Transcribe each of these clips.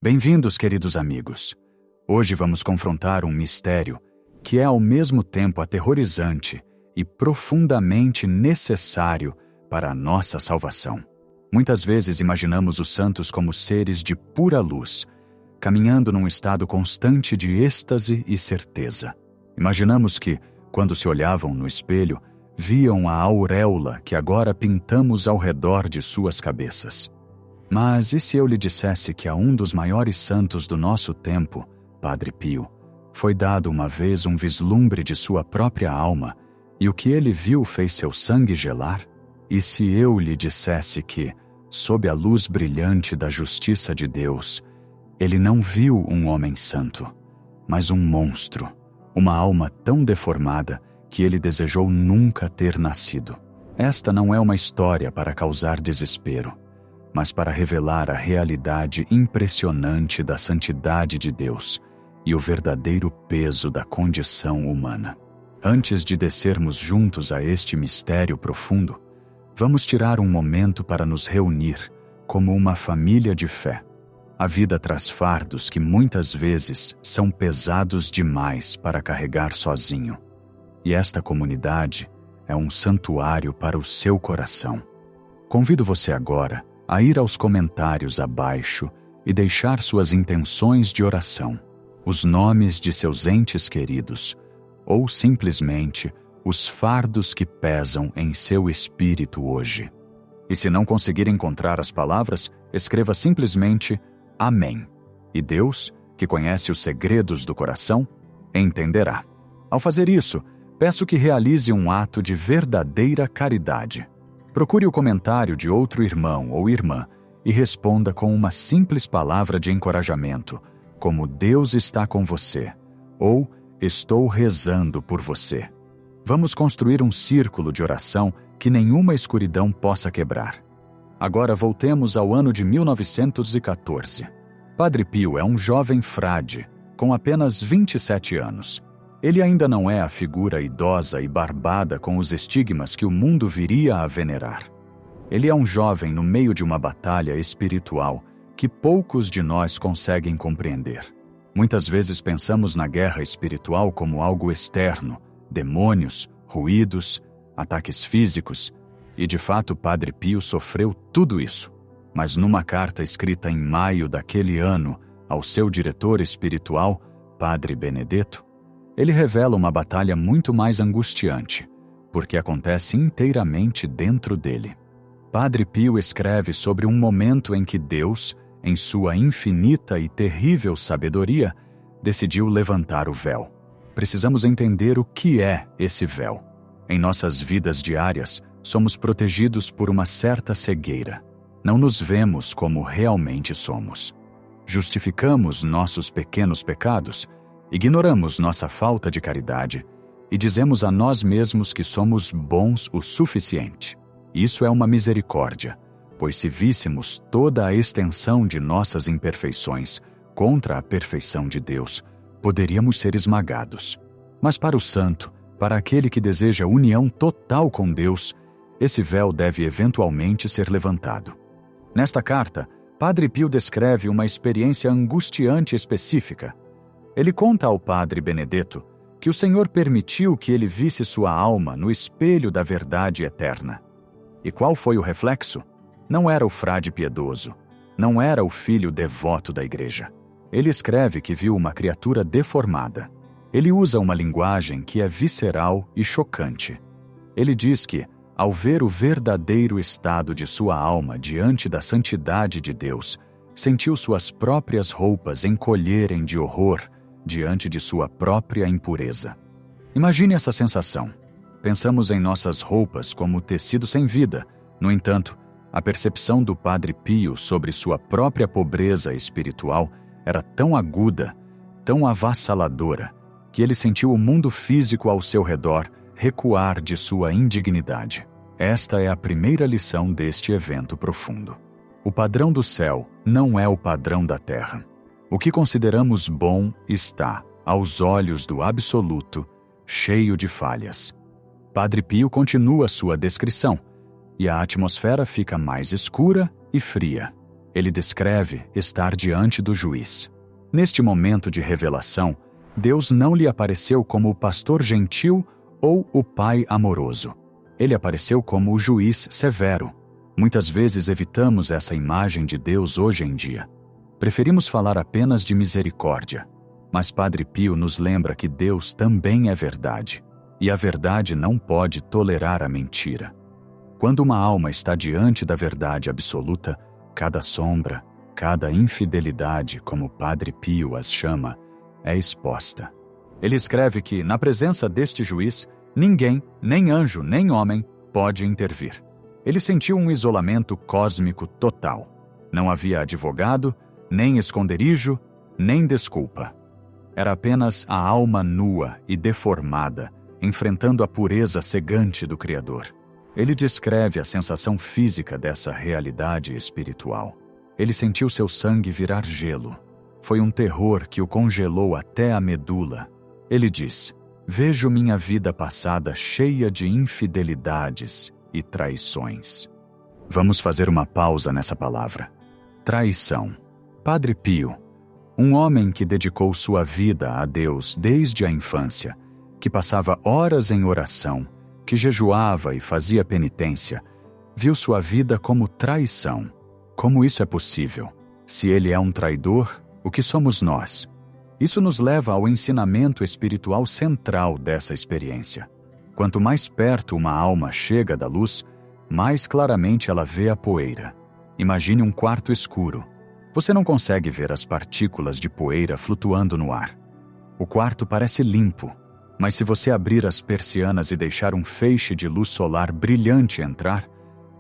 Bem-vindos, queridos amigos. Hoje vamos confrontar um mistério que é ao mesmo tempo aterrorizante e profundamente necessário para a nossa salvação. Muitas vezes imaginamos os santos como seres de pura luz, caminhando num estado constante de êxtase e certeza. Imaginamos que, quando se olhavam no espelho, viam a auréola que agora pintamos ao redor de suas cabeças. Mas e se eu lhe dissesse que a um dos maiores santos do nosso tempo, Padre Pio, foi dado uma vez um vislumbre de sua própria alma e o que ele viu fez seu sangue gelar? E se eu lhe dissesse que, sob a luz brilhante da justiça de Deus, ele não viu um homem santo, mas um monstro, uma alma tão deformada que ele desejou nunca ter nascido? Esta não é uma história para causar desespero, mas para revelar a realidade impressionante da santidade de Deus e o verdadeiro peso da condição humana. Antes de descermos juntos a este mistério profundo, vamos tirar um momento para nos reunir como uma família de fé. A vida traz fardos que muitas vezes são pesados demais para carregar sozinho. E esta comunidade é um santuário para o seu coração. Convido você agora a ir aos comentários abaixo e deixar suas intenções de oração, os nomes de seus entes queridos, ou simplesmente os fardos que pesam em seu espírito hoje. E se não conseguir encontrar as palavras, escreva simplesmente Amém. E Deus, que conhece os segredos do coração, entenderá. Ao fazer isso, peço que realize um ato de verdadeira caridade. Procure o comentário de outro irmão ou irmã e responda com uma simples palavra de encorajamento, como Deus está com você, ou estou rezando por você. Vamos construir um círculo de oração que nenhuma escuridão possa quebrar. Agora voltemos ao ano de 1914. Padre Pio é um jovem frade, com apenas 27 anos. Ele ainda não é a figura idosa e barbada com os estigmas que o mundo viria a venerar. Ele é um jovem no meio de uma batalha espiritual que poucos de nós conseguem compreender. Muitas vezes pensamos na guerra espiritual como algo externo, demônios, ruídos, ataques físicos, e de fato Padre Pio sofreu tudo isso. Mas numa carta escrita em maio daquele ano ao seu diretor espiritual, Padre Benedetto, ele revela uma batalha muito mais angustiante, porque acontece inteiramente dentro dele. Padre Pio escreve sobre um momento em que Deus, em sua infinita e terrível sabedoria, decidiu levantar o véu. Precisamos entender o que é esse véu. Em nossas vidas diárias, somos protegidos por uma certa cegueira. Não nos vemos como realmente somos. Justificamos nossos pequenos pecados, ignoramos nossa falta de caridade e dizemos a nós mesmos que somos bons o suficiente. Isso é uma misericórdia, pois se víssemos toda a extensão de nossas imperfeições contra a perfeição de Deus, poderíamos ser esmagados. Mas para o santo, para aquele que deseja união total com Deus, esse véu deve eventualmente ser levantado. Nesta carta, Padre Pio descreve uma experiência angustiante específica. Ele conta ao Padre Benedetto que o Senhor permitiu que ele visse sua alma no espelho da verdade eterna. E qual foi o reflexo? Não era o frade piedoso, não era o filho devoto da igreja. Ele escreve que viu uma criatura deformada. Ele usa uma linguagem que é visceral e chocante. Ele diz que, ao ver o verdadeiro estado de sua alma diante da santidade de Deus, sentiu suas próprias roupas encolherem de horror diante de sua própria impureza. Imagine essa sensação. Pensamos em nossas roupas como tecido sem vida. No entanto, a percepção do Padre Pio sobre sua própria pobreza espiritual era tão aguda, tão avassaladora, que ele sentiu o mundo físico ao seu redor recuar de sua indignidade. Esta é a primeira lição deste evento profundo. O padrão do céu não é o padrão da terra. O que consideramos bom está, aos olhos do absoluto, cheio de falhas. Padre Pio continua sua descrição, e a atmosfera fica mais escura e fria. Ele descreve estar diante do juiz. Neste momento de revelação, Deus não lhe apareceu como o pastor gentil ou o pai amoroso. Ele apareceu como o juiz severo. Muitas vezes evitamos essa imagem de Deus hoje em dia. Preferimos falar apenas de misericórdia. Mas Padre Pio nos lembra que Deus também é verdade. E a verdade não pode tolerar a mentira. Quando uma alma está diante da verdade absoluta, cada sombra, cada infidelidade, como Padre Pio as chama, é exposta. Ele escreve que, na presença deste juiz, ninguém, nem anjo, nem homem, pode intervir. Ele sentiu um isolamento cósmico total. Não havia advogado, nem esconderijo, nem desculpa. Era apenas a alma nua e deformada, enfrentando a pureza cegante do Criador. Ele descreve a sensação física dessa realidade espiritual. Ele sentiu seu sangue virar gelo. Foi um terror que o congelou até a medula. Ele diz: "Vejo minha vida passada cheia de infidelidades e traições." Vamos fazer uma pausa nessa palavra. Traição. Padre Pio, um homem que dedicou sua vida a Deus desde a infância, que passava horas em oração, que jejuava e fazia penitência, viu sua vida como traição. Como isso é possível? Se ele é um traidor, o que somos nós? Isso nos leva ao ensinamento espiritual central dessa experiência. Quanto mais perto uma alma chega da luz, mais claramente ela vê a poeira. Imagine um quarto escuro. Você não consegue ver as partículas de poeira flutuando no ar. O quarto parece limpo, mas se você abrir as persianas e deixar um feixe de luz solar brilhante entrar,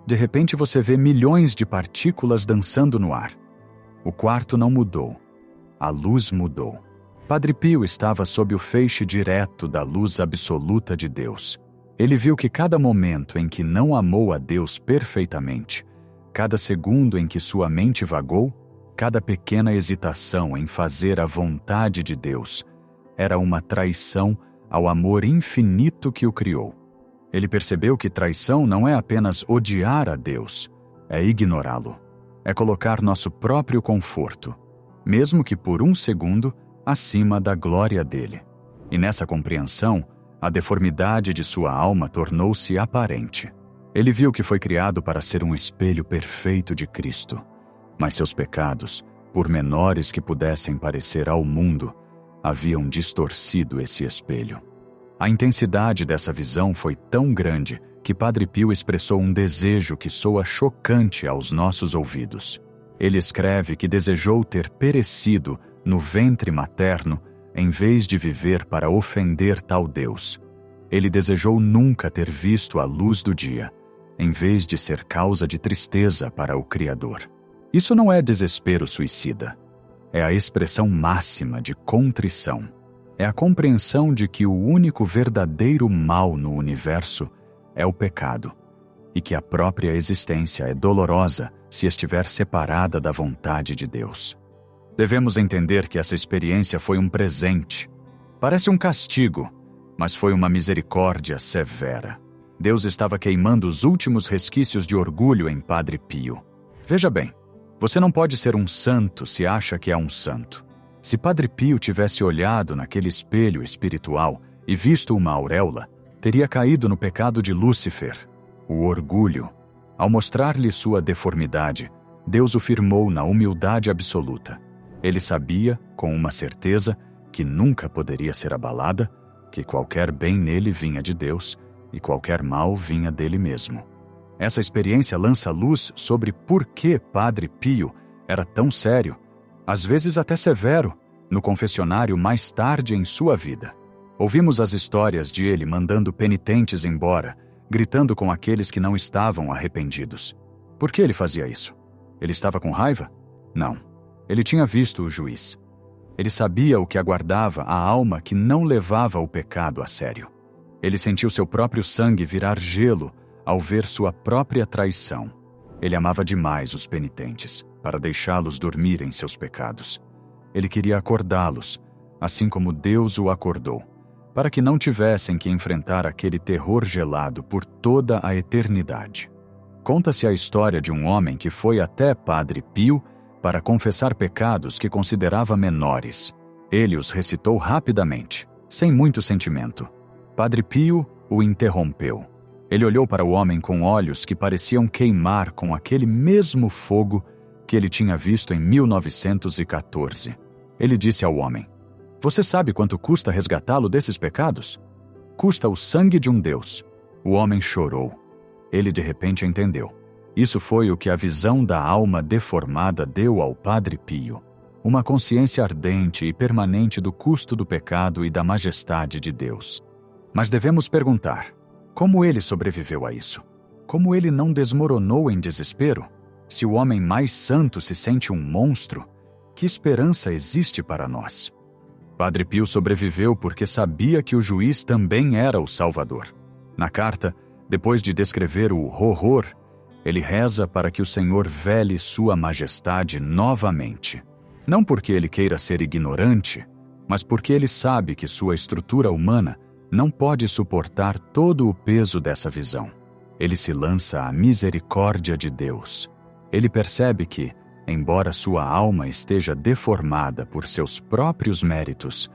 de repente você vê milhões de partículas dançando no ar. O quarto não mudou. A luz mudou. Padre Pio estava sob o feixe direto da luz absoluta de Deus. Ele viu que cada momento em que não amou a Deus perfeitamente, cada segundo em que sua mente vagou, cada pequena hesitação em fazer a vontade de Deus, era uma traição ao amor infinito que o criou. Ele percebeu que traição não é apenas odiar a Deus, é ignorá-lo. É colocar nosso próprio conforto, mesmo que por um segundo, acima da glória dele. E nessa compreensão, a deformidade de sua alma tornou-se aparente. Ele viu que foi criado para ser um espelho perfeito de Cristo, mas seus pecados, por menores que pudessem parecer ao mundo, haviam distorcido esse espelho. A intensidade dessa visão foi tão grande que Padre Pio expressou um desejo que soa chocante aos nossos ouvidos. Ele escreve que desejou ter perecido no ventre materno em vez de viver para ofender tal Deus. Ele desejou nunca ter visto a luz do dia, em vez de ser causa de tristeza para o Criador. Isso não é desespero suicida. É a expressão máxima de contrição. É a compreensão de que o único verdadeiro mal no universo é o pecado, e que a própria existência é dolorosa se estiver separada da vontade de Deus. Devemos entender que essa experiência foi um presente. Parece um castigo, mas foi uma misericórdia severa. Deus estava queimando os últimos resquícios de orgulho em Padre Pio. Veja bem, você não pode ser um santo se acha que é um santo. Se Padre Pio tivesse olhado naquele espelho espiritual e visto uma auréola, teria caído no pecado de Lúcifer, o orgulho. Ao mostrar-lhe sua deformidade, Deus o firmou na humildade absoluta. Ele sabia, com uma certeza, que nunca poderia ser abalada, que qualquer bem nele vinha de Deus e qualquer mal vinha dele mesmo. Essa experiência lança luz sobre por que Padre Pio era tão sério, às vezes até severo, no confessionário mais tarde em sua vida. Ouvimos as histórias de ele mandando penitentes embora, gritando com aqueles que não estavam arrependidos. Por que ele fazia isso? Ele estava com raiva? Não. Ele tinha visto o juiz. Ele sabia o que aguardava a alma que não levava o pecado a sério. Ele sentiu seu próprio sangue virar gelo ao ver sua própria traição. Ele amava demais os penitentes, para deixá-los dormir em seus pecados. Ele queria acordá-los, assim como Deus o acordou, para que não tivessem que enfrentar aquele terror gelado por toda a eternidade. conta-se a história de um homem que foi até Padre Pio para confessar pecados que considerava menores. Ele os recitou rapidamente, sem muito sentimento. Padre Pio o interrompeu. Ele olhou para o homem com olhos que pareciam queimar com aquele mesmo fogo que ele tinha visto em 1914. Ele disse ao homem: "Você sabe quanto custa resgatá-lo desses pecados? Custa o sangue de um Deus." O homem chorou. Ele de repente entendeu. Isso foi o que a visão da alma deformada deu ao Padre Pio. Uma consciência ardente e permanente do custo do pecado e da majestade de Deus. Mas devemos perguntar: como ele sobreviveu a isso? Como ele não desmoronou em desespero? Se o homem mais santo se sente um monstro, que esperança existe para nós? Padre Pio sobreviveu porque sabia que o juiz também era o Salvador. Na carta, depois de descrever o horror, ele reza para que o Senhor vele sua majestade novamente. Não porque ele queira ser ignorante, mas porque ele sabe que sua estrutura humana não pode suportar todo o peso dessa visão. Ele se lança à misericórdia de Deus. Ele percebe que, embora sua alma esteja deformada por seus próprios méritos,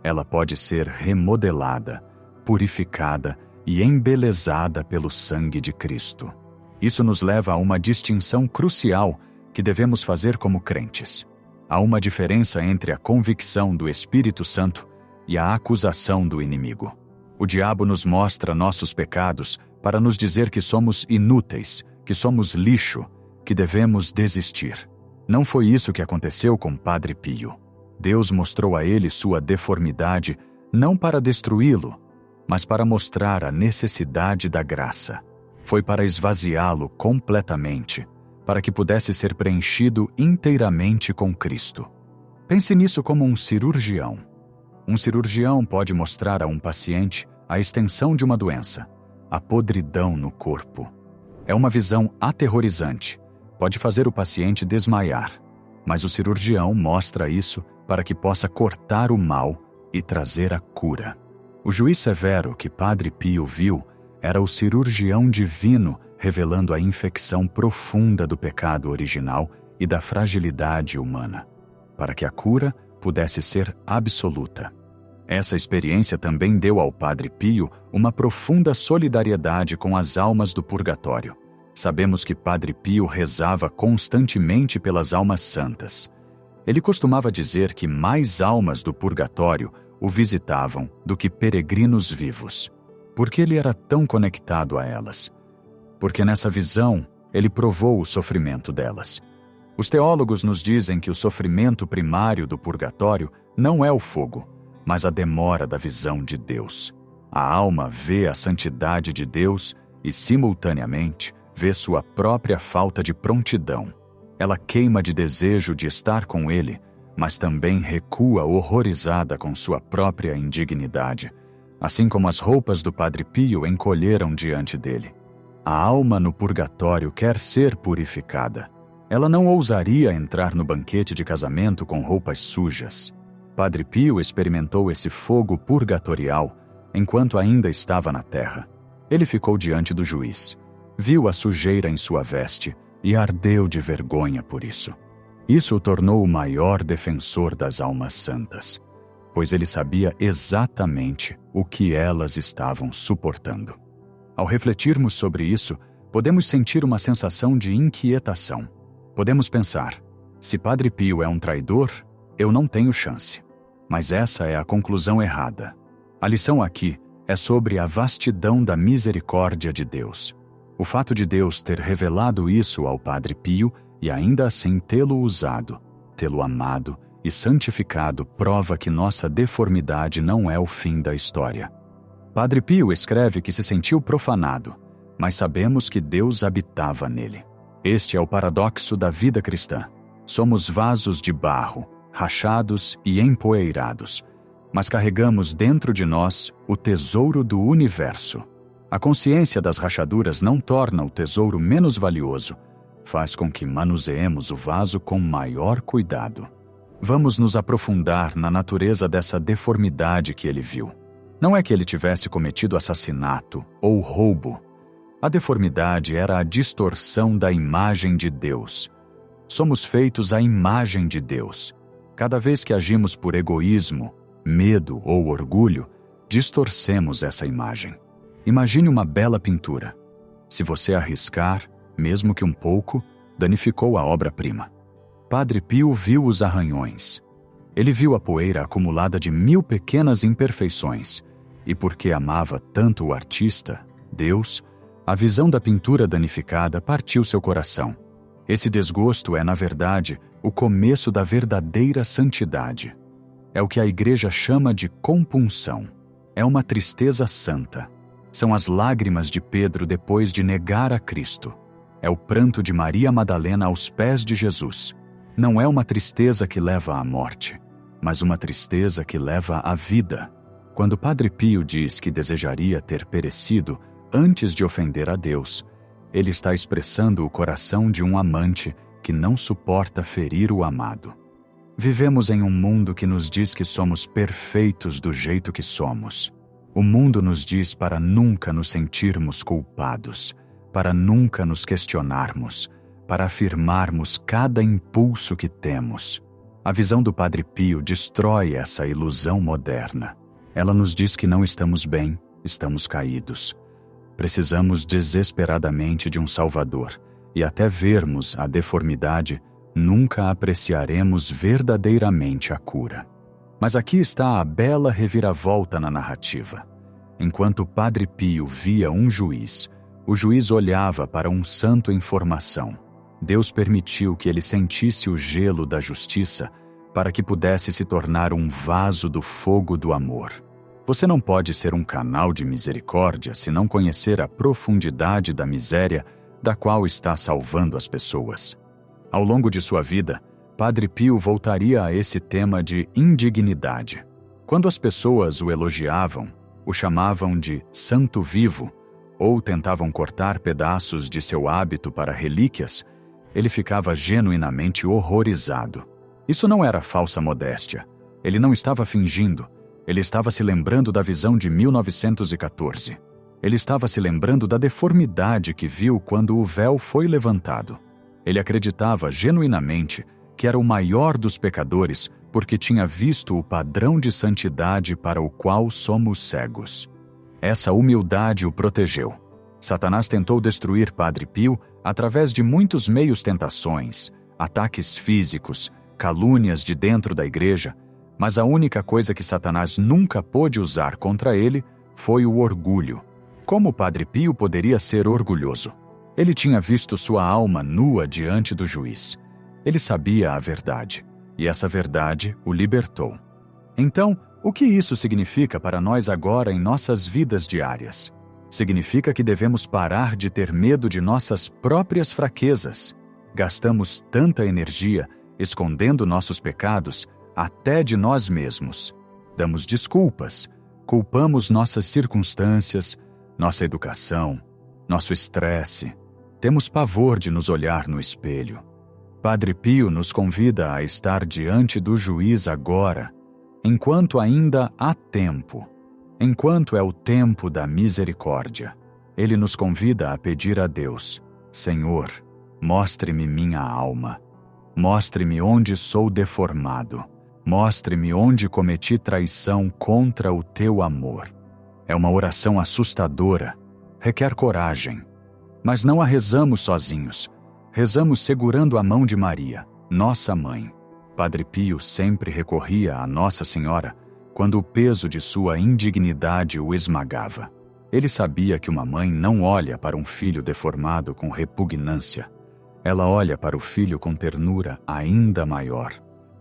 ela pode ser remodelada, purificada e embelezada pelo sangue de Cristo. Isso nos leva a uma distinção crucial que devemos fazer como crentes. Há uma diferença entre a convicção do Espírito Santo e a acusação do inimigo. O diabo nos mostra nossos pecados para nos dizer que somos inúteis, que somos lixo, que devemos desistir. Não foi isso que aconteceu com Padre Pio. Deus mostrou a ele sua deformidade não para destruí-lo, mas para mostrar a necessidade da graça. Foi para esvaziá-lo completamente, para que pudesse ser preenchido inteiramente com Cristo. Pense nisso como um cirurgião. Um cirurgião pode mostrar a um paciente a extensão de uma doença, a podridão no corpo. É uma visão aterrorizante. Pode fazer o paciente desmaiar, mas o cirurgião mostra isso para que possa cortar o mal e trazer a cura. O juiz severo que Padre Pio viu era o cirurgião divino revelando a infecção profunda do pecado original e da fragilidade humana, para que a cura pudesse ser absoluta. Essa experiência também deu ao Padre Pio uma profunda solidariedade com as almas do purgatório. Sabemos que Padre Pio rezava constantemente pelas almas santas. Ele costumava dizer que mais almas do purgatório o visitavam do que peregrinos vivos. Por que ele era tão conectado a elas? Porque nessa visão ele provou o sofrimento delas. Os teólogos nos dizem que o sofrimento primário do purgatório não é o fogo, mas a demora da visão de Deus. A alma vê a santidade de Deus e, simultaneamente, vê sua própria falta de prontidão. Ela queima de desejo de estar com ele, mas também recua horrorizada com sua própria indignidade, assim como as roupas do Padre Pio encolheram diante dele. A alma no purgatório quer ser purificada. Ela não ousaria entrar no banquete de casamento com roupas sujas. Padre Pio experimentou esse fogo purgatorial enquanto ainda estava na terra. Ele ficou diante do juiz, viu a sujeira em sua veste e ardeu de vergonha por isso. Isso o tornou o maior defensor das almas santas, pois ele sabia exatamente o que elas estavam suportando. Ao refletirmos sobre isso, podemos sentir uma sensação de inquietação. Podemos pensar: se Padre Pio é um traidor, eu não tenho chance. Mas essa é a conclusão errada. A lição aqui é sobre a vastidão da misericórdia de Deus. O fato de Deus ter revelado isso ao Padre Pio e ainda assim tê-lo usado, tê-lo amado e santificado prova que nossa deformidade não é o fim da história. Padre Pio escreve que se sentiu profanado, mas sabemos que Deus habitava nele. Este é o paradoxo da vida cristã. Somos vasos de barro, rachados e empoeirados, mas carregamos dentro de nós o tesouro do universo. A consciência das rachaduras não torna o tesouro menos valioso, faz com que manuseemos o vaso com maior cuidado. Vamos nos aprofundar na natureza dessa deformidade que ele viu. Não é que ele tivesse cometido assassinato ou roubo. A deformidade era a distorção da imagem de Deus. Somos feitos à imagem de Deus. Cada vez que agimos por egoísmo, medo ou orgulho, distorcemos essa imagem. Imagine uma bela pintura. Se você arriscar, mesmo que um pouco, danificou a obra-prima. Padre Pio viu os arranhões. Ele viu a poeira acumulada de 1000 pequenas imperfeições, e porque amava tanto o artista, Deus, a visão da pintura danificada partiu seu coração. Esse desgosto é, na verdade, o começo da verdadeira santidade. É o que a Igreja chama de compunção. É uma tristeza santa. São as lágrimas de Pedro depois de negar a Cristo. É o pranto de Maria Madalena aos pés de Jesus. Não é uma tristeza que leva à morte, mas uma tristeza que leva à vida. Quando Padre Pio diz que desejaria ter perecido antes de ofender a Deus, ele está expressando o coração de um amante que não suporta ferir o amado. Vivemos em um mundo que nos diz que somos perfeitos do jeito que somos. O mundo nos diz para nunca nos sentirmos culpados, para nunca nos questionarmos, para afirmarmos cada impulso que temos. A visão do Padre Pio destrói essa ilusão moderna. Ela nos diz que não estamos bem, estamos caídos. Precisamos desesperadamente de um Salvador, e até vermos a deformidade, nunca apreciaremos verdadeiramente a cura. Mas aqui está a bela reviravolta na narrativa. Enquanto Padre Pio via um juiz, o juiz olhava para um santo em formação. Deus permitiu que ele sentisse o gelo da justiça para que pudesse se tornar um vaso do fogo do amor. Você não pode ser um canal de misericórdia se não conhecer a profundidade da miséria da qual está salvando as pessoas. Ao longo de sua vida, Padre Pio voltaria a esse tema de indignidade. Quando as pessoas o elogiavam, o chamavam de santo vivo, ou tentavam cortar pedaços de seu hábito para relíquias, ele ficava genuinamente horrorizado. Isso não era falsa modéstia. Ele não estava fingindo. Ele estava se lembrando da visão de 1914. Ele estava se lembrando da deformidade que viu quando o véu foi levantado. Ele acreditava genuinamente que era o maior dos pecadores porque tinha visto o padrão de santidade para o qual somos cegos. Essa humildade o protegeu. Satanás tentou destruir Padre Pio através de muitos meios tentações, ataques físicos, calúnias de dentro da igreja, mas a única coisa que Satanás nunca pôde usar contra ele foi o orgulho. Como Padre Pio poderia ser orgulhoso? Ele tinha visto sua alma nua diante do juiz. Ele sabia a verdade, e essa verdade o libertou. Então, o que isso significa para nós agora em nossas vidas diárias? Significa que devemos parar de ter medo de nossas próprias fraquezas. Gastamos tanta energia escondendo nossos pecados até de nós mesmos. Damos desculpas, culpamos nossas circunstâncias, nossa educação, nosso estresse. Temos pavor de nos olhar no espelho. Padre Pio nos convida a estar diante do juiz agora, enquanto ainda há tempo. Enquanto é o tempo da misericórdia, ele nos convida a pedir a Deus: Senhor, mostre-me minha alma. Mostre-me onde sou deformado. Mostre-me onde cometi traição contra o teu amor. É uma oração assustadora, requer coragem. Mas não a rezamos sozinhos. Rezamos segurando a mão de Maria, nossa mãe. Padre Pio sempre recorria a Nossa Senhora quando o peso de sua indignidade o esmagava. Ele sabia que uma mãe não olha para um filho deformado com repugnância. Ela olha para o filho com ternura ainda maior.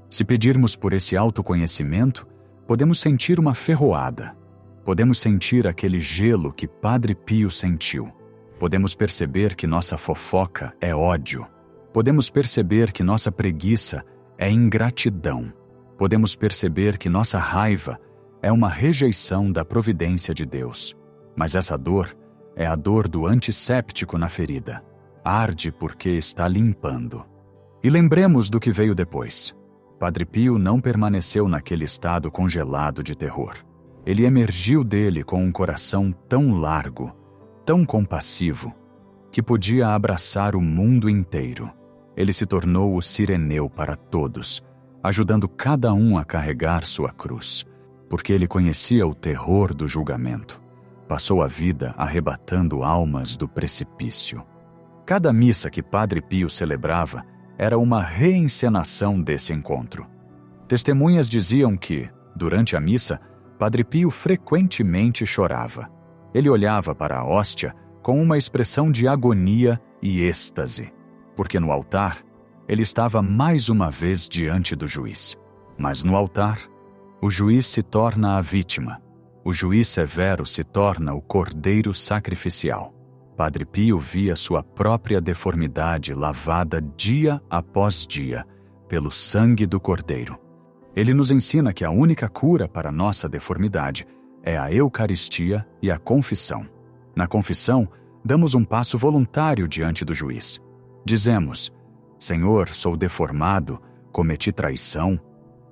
Se pedirmos por esse autoconhecimento, podemos sentir uma ferroada. Podemos sentir aquele gelo que Padre Pio sentiu. Podemos perceber que nossa fofoca é ódio. Podemos perceber que nossa preguiça é ingratidão. Podemos perceber que nossa raiva é uma rejeição da providência de Deus. Mas essa dor é a dor do antisséptico na ferida. Arde porque está limpando. E lembremos do que veio depois. Padre Pio não permaneceu naquele estado congelado de terror. Ele emergiu dele com um coração tão largo, tão compassivo que podia abraçar o mundo inteiro. Ele se tornou o sireneu para todos, ajudando cada um a carregar sua cruz, porque ele conhecia o terror do julgamento. Passou a vida arrebatando almas do precipício. Cada missa que Padre Pio celebrava era uma reencenação desse encontro. Testemunhas diziam que, durante a missa, Padre Pio frequentemente chorava. Ele olhava para a hóstia com uma expressão de agonia e êxtase, porque no altar ele estava mais uma vez diante do juiz. Mas no altar, o juiz se torna a vítima. O juiz severo se torna o cordeiro sacrificial. Padre Pio via sua própria deformidade lavada dia após dia pelo sangue do cordeiro. Ele nos ensina que a única cura para nossa deformidade é a Eucaristia e a confissão. Na confissão, damos um passo voluntário diante do juiz. Dizemos: Senhor, sou deformado, cometi traição.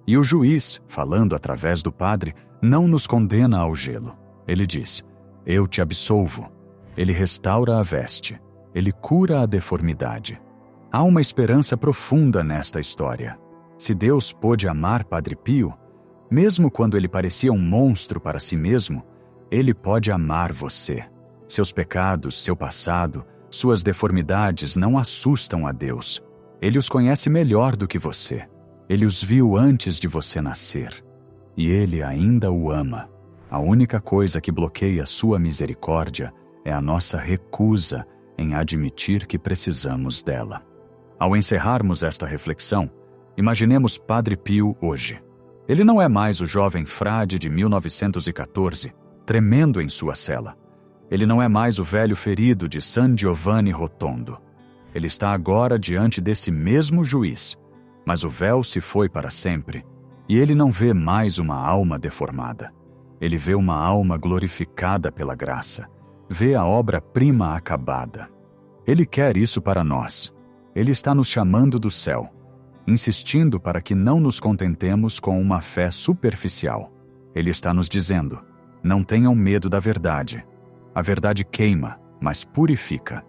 E o juiz, falando através do padre, não nos condena ao gelo. Ele diz: eu te absolvo. Ele restaura a veste. Ele cura a deformidade. Há uma esperança profunda nesta história. Se Deus pôde amar Padre Pio, mesmo quando ele parecia um monstro para si mesmo, ele pode amar você. Seus pecados, seu passado, suas deformidades não assustam a Deus. Ele os conhece melhor do que você. Ele os viu antes de você nascer. E ele ainda o ama. A única coisa que bloqueia sua misericórdia é a nossa recusa em admitir que precisamos dela. Ao encerrarmos esta reflexão, imaginemos Padre Pio hoje. Ele não é mais o jovem frade de 1914, tremendo em sua cela. Ele não é mais o velho ferido de San Giovanni Rotondo. Ele está agora diante desse mesmo juiz, mas o véu se foi para sempre, e ele não vê mais uma alma deformada. Ele vê uma alma glorificada pela graça, vê a obra-prima acabada. Ele quer isso para nós. Ele está nos chamando do céu, insistindo para que não nos contentemos com uma fé superficial. Ele está nos dizendo: não tenham medo da verdade. A verdade queima, mas purifica.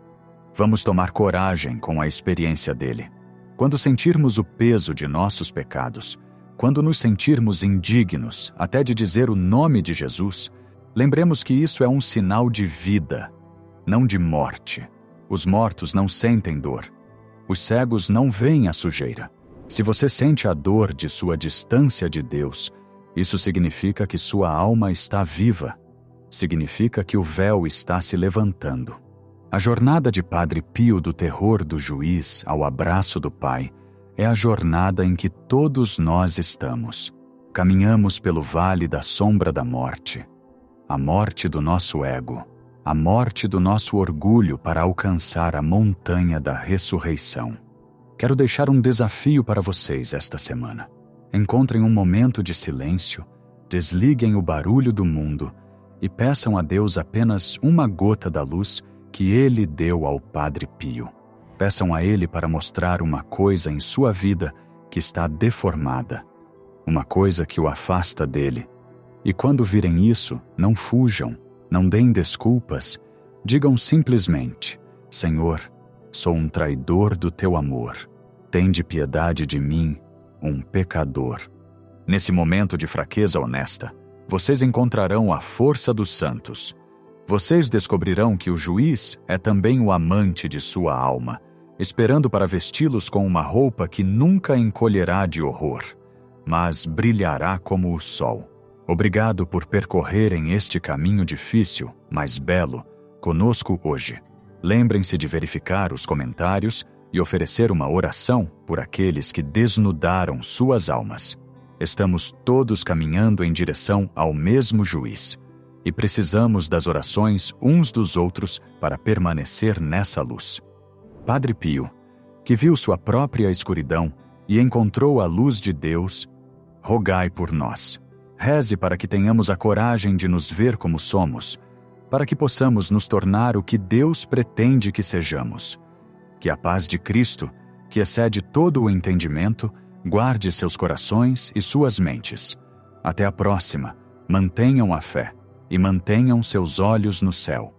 Vamos tomar coragem com a experiência dele. Quando sentirmos o peso de nossos pecados, quando nos sentirmos indignos até de dizer o nome de Jesus, lembremos que isso é um sinal de vida, não de morte. Os mortos não sentem dor. Os cegos não veem a sujeira. Se você sente a dor de sua distância de Deus, isso significa que sua alma está viva. Significa que o véu está se levantando. A jornada de Padre Pio do terror do juiz ao abraço do Pai é a jornada em que todos nós estamos. Caminhamos pelo vale da sombra da morte. A morte do nosso ego. A morte do nosso orgulho para alcançar a montanha da ressurreição. Quero deixar um desafio para vocês esta semana. Encontrem um momento de silêncio, desliguem o barulho do mundo e peçam a Deus apenas uma gota da luz que Ele deu ao Padre Pio. Peçam a Ele para mostrar uma coisa em sua vida que está deformada, uma coisa que o afasta dele. E quando virem isso, não fujam, não deem desculpas, digam simplesmente: Senhor, sou um traidor do teu amor. Tende piedade de mim, um pecador. Nesse momento de fraqueza honesta, vocês encontrarão a força dos santos. Vocês descobrirão que o juiz é também o amante de sua alma, esperando para vesti-los com uma roupa que nunca encolherá de horror, mas brilhará como o sol. Obrigado por percorrerem este caminho difícil, mas belo, conosco hoje. Lembrem-se de verificar os comentários e oferecer uma oração por aqueles que desnudaram suas almas. Estamos todos caminhando em direção ao mesmo juiz e precisamos das orações uns dos outros para permanecer nessa luz. Padre Pio, que viu sua própria escuridão e encontrou a luz de Deus, rogai por nós. Reze para que tenhamos a coragem de nos ver como somos, para que possamos nos tornar o que Deus pretende que sejamos. Que a paz de Cristo, que excede todo o entendimento, guarde seus corações e suas mentes. Até a próxima. Mantenham a fé e mantenham seus olhos no céu.